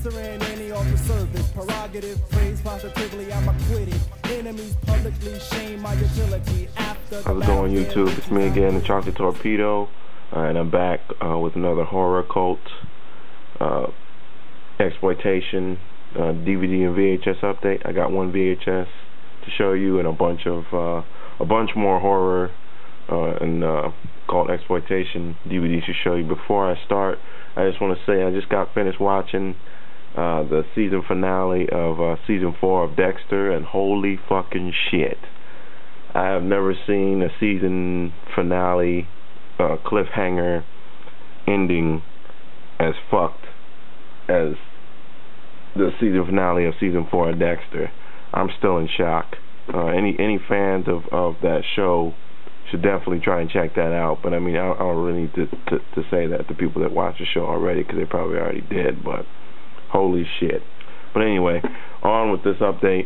answering any offer service. Prerogative, praise positively, I'm acquitted. Enemies publicly shame my utility. After how's it going, YouTube? It's me again, the Chocolate Torpedo, and I'm back with another horror cult exploitation DVD and VHS update. I got one VHS to show you and a bunch more horror and called exploitation DVDs to show you. Before I start, I just want to say I just got finished watching the season finale of season 4 of Dexter, and holy fucking shit, I have never seen a season finale cliffhanger ending as fucked as the season finale of season 4 of Dexter. I'm still in shock. Any fans of that show should definitely try and check that out. But I mean, I don't really need to say that to people that watch the show already, because they probably already did. But holy shit. But anyway, on with this update.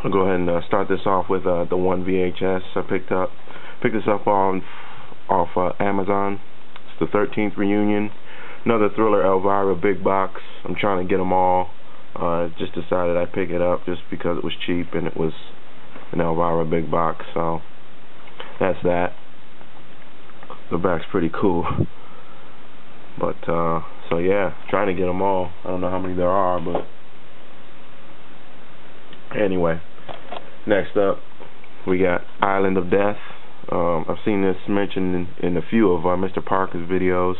I'll go ahead and start this off with the one VHS I picked this up off Amazon. It's the 13th reunion. Another thriller Elvira big box. I'm trying to get them all. Just decided I'd pick it up just because it was cheap and it was an Elvira big box. So that's that. The back's pretty cool. But so yeah, trying to get them all. I don't know how many there are, but anyway. Next up, we got Island of Death. I've seen this mentioned in a few of MrParka's videos,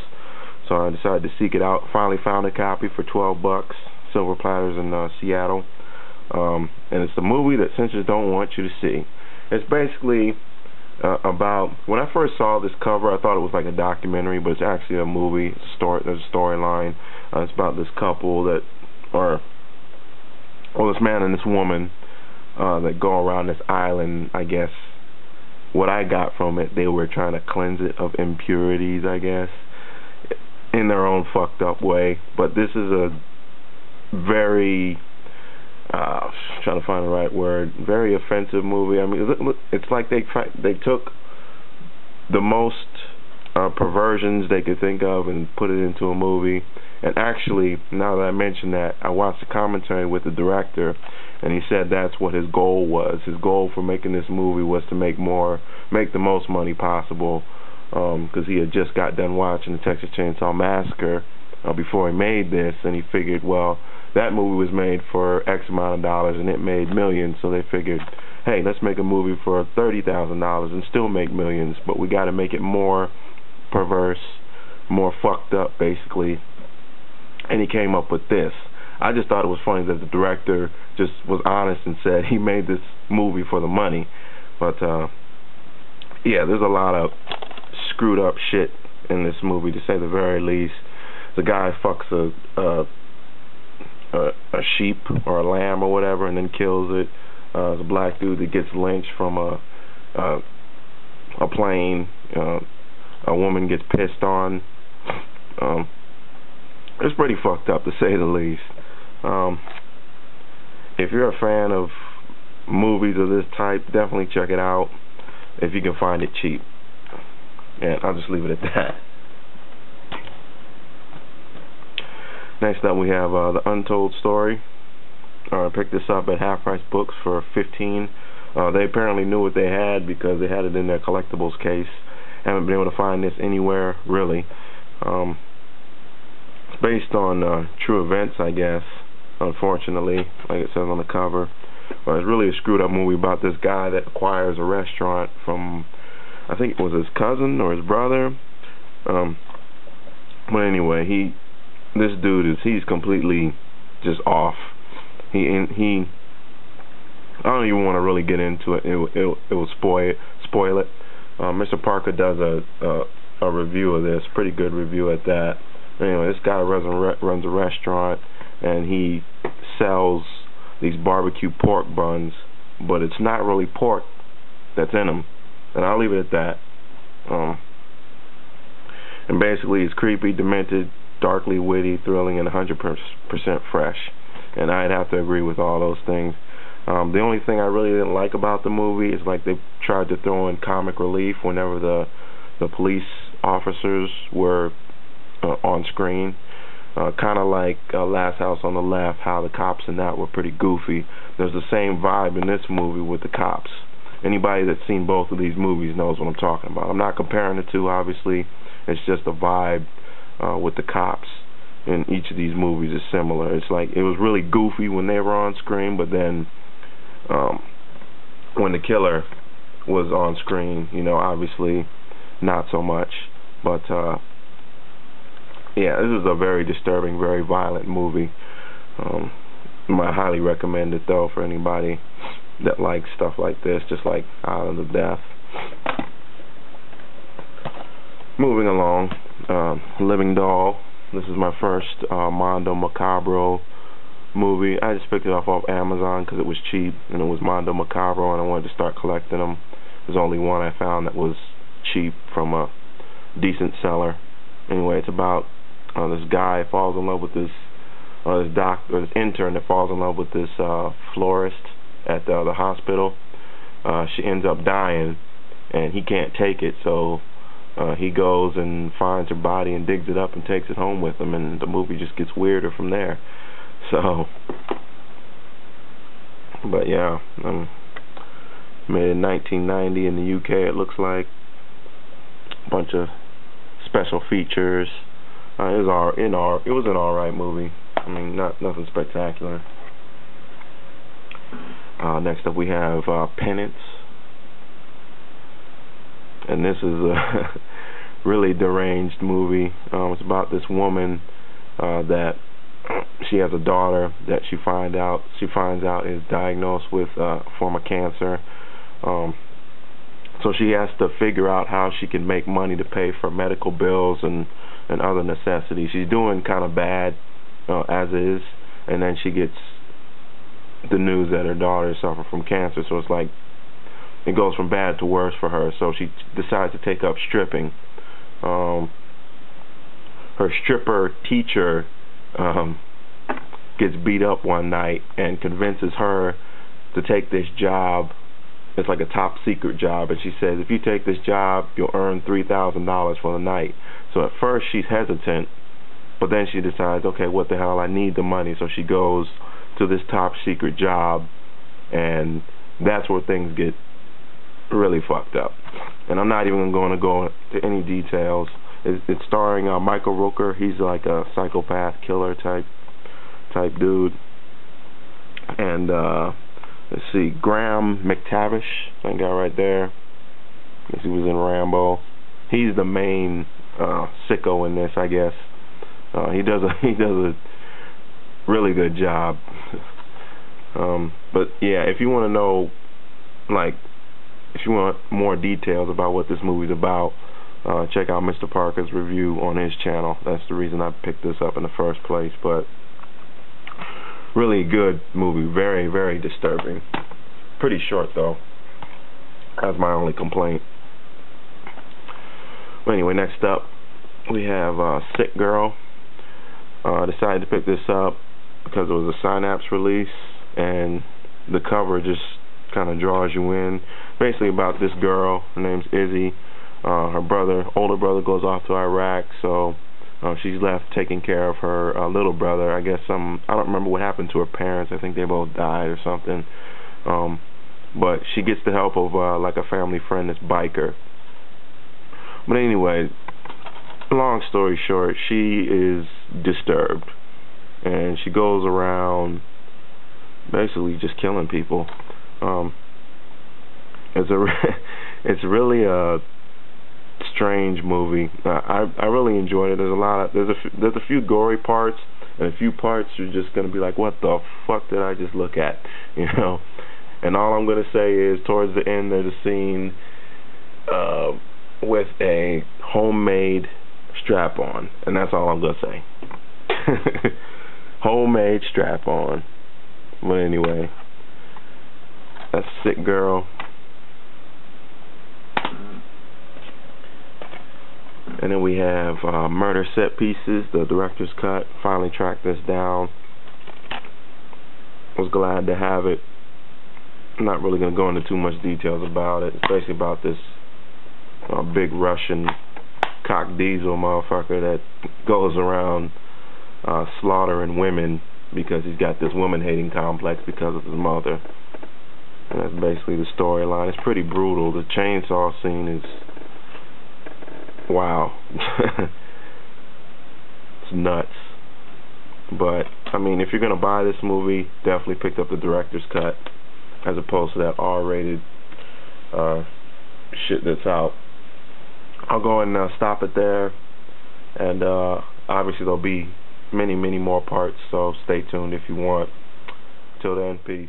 so I decided to seek it out. Finally found a copy for $12, Silver Platters in Seattle. And it's a movie that censors don't want you to see. It's basically about, when I first saw this cover, I thought it was like a documentary, but it's actually a movie. It's a story. There's a storyline. It's about this couple that, this man and this woman that go around this island. I guess what I got from it, they were trying to cleanse it of impurities, I guess, in their own fucked up way. But this is a very trying to find the right word, very offensive movie. I mean, it's like they took the most perversions they could think of and put it into a movie. And actually, now that I mention that, I watched a commentary with the director, and he said that's what his goal was. His goal for making this movie was to make the most money possible, because he had just got done watching the Texas Chainsaw Massacre before he made this, and he figured, well, that movie was made for X amount of dollars and it made millions, so they figured, hey, let's make a movie for $30,000 and still make millions, but we got to make it more perverse, more fucked up, basically. And he came up with this. I just thought it was funny that the director just was honest and said he made this movie for the money. But yeah, there's a lot of screwed up shit in this movie, to say the very least. The guy fucks a sheep or a lamb or whatever and then kills it. There's a black dude that gets lynched from a plane. A woman gets pissed on. It's pretty fucked up, to say the least. If you're a fan of movies of this type, definitely check it out if you can find it cheap. And I'll just leave it at that. Next up, we have The Untold Story. I picked this up at Half Price Books for $15. They apparently knew what they had because they had it in their collectibles case. Haven't been able to find this anywhere, really. It's based on true events, I guess, unfortunately, like it says on the cover. It's really a screwed up movie about this guy that acquires a restaurant from, I think it was his cousin or his brother. But anyway, this dude he's completely just off. I don't even want to really get into it. It will spoil it. MrParka does a review of this, pretty good review at that. Anyway, this guy runs a restaurant, and he sells these barbecue pork buns, but it's not really pork that's in them. And I'll leave it at that. And basically, it's creepy, demented, darkly witty, thrilling, and 100% fresh. And I'd have to agree with all those things. The only thing I really didn't like about the movie is like they tried to throw in comic relief whenever the police officers were on screen. kind of like Last House on the Left, how the cops in that were pretty goofy. There's the same vibe in this movie with the cops. Anybody that's seen both of these movies knows what I'm talking about. I'm not comparing the two, obviously. It's just the vibe with the cops in each of these movies is similar. It's like it was really goofy when they were on screen, but then when the killer was on screen, you know, obviously not so much. But yeah, this is a very disturbing, very violent movie. I highly recommend it though for anybody that likes stuff like this, just like Island of Death. Moving along, Living Doll. This is my first Mondo Macabro movie. I just picked it off Amazon because it was cheap, and it was Mondo Macabro, and I wanted to start collecting them. There's only one I found that was cheap from a decent seller. Anyway, it's about this guy falls in love with this this intern that falls in love with this florist at the hospital. She ends up dying, and he can't take it, so he goes and finds her body and digs it up and takes it home with him, and the movie just gets weirder from there. So, but yeah, made in 1990 in the UK. It looks like a bunch of special features. It was an alright movie. I mean, nothing spectacular. Next up we have Penance, and this is a really deranged movie. It's about this woman that she has a daughter that she finds out is diagnosed with a form of cancer. So she has to figure out how she can make money to pay for medical bills and other necessities. She's doing kind of bad as is, and then she gets the news that her daughter suffers from cancer. So it's like it goes from bad to worse for her. So she decides to take up stripping. Her stripper teacher gets beat up one night and convinces her to take this job. It's like a top secret job, and she says, if you take this job, you'll earn $3,000 for the night. So at first she's hesitant, but then she decides, okay, what the hell, I need the money. So she goes to this top secret job, and that's where things get really fucked up. And I'm not even going to go into any details. It's starring Michael Rooker. He's like a psychopath killer type dude. And let's see, Graham McTavish, that guy right there. I guess he was in Rambo. He's the main sicko in this, I guess. He does a really good job. But yeah, if you want to know, like, if you want more details about what this movie's about, check out MrParka's review on his channel. That's the reason I picked this up in the first place. But really good movie, very, very disturbing. Pretty short though. That's my only complaint. But anyway, next up we have Sick Girl. Decided to pick this up because it was a Synapse release, and the cover just kind of draws you in. Basically about this girl. Her name's Izzy. Her older brother goes off to Iraq, so she's left taking care of her little brother. I guess I don't remember what happened to her parents. I think they both died or something. But she gets the help of like a family friend, this biker. But anyway, long story short, she is disturbed, and she goes around basically just killing people. It's really a strange movie. I really enjoyed it. There's a few gory parts, and a few parts you're just gonna be like, what the fuck did I just look at, you know? And all I'm gonna say is, towards the end there's a scene with a homemade strap-on, and that's all I'm gonna say. Homemade strap-on. But anyway, that's Sick Girl. And then we have Murder Set Pieces, the director's cut. Finally tracked this down. Was glad to have it. I'm not really going to go into too much details about it. It's basically about this big Russian cock diesel motherfucker that goes around slaughtering women because he's got this woman-hating complex because of his mother. And that's basically the storyline. It's pretty brutal. The chainsaw scene is, wow. It's nuts. But, I mean, if you're going to buy this movie, definitely pick up the director's cut as opposed to that R-rated shit that's out. I'll go and stop it there. And obviously there'll be many, many more parts, so stay tuned if you want. Till then, peace.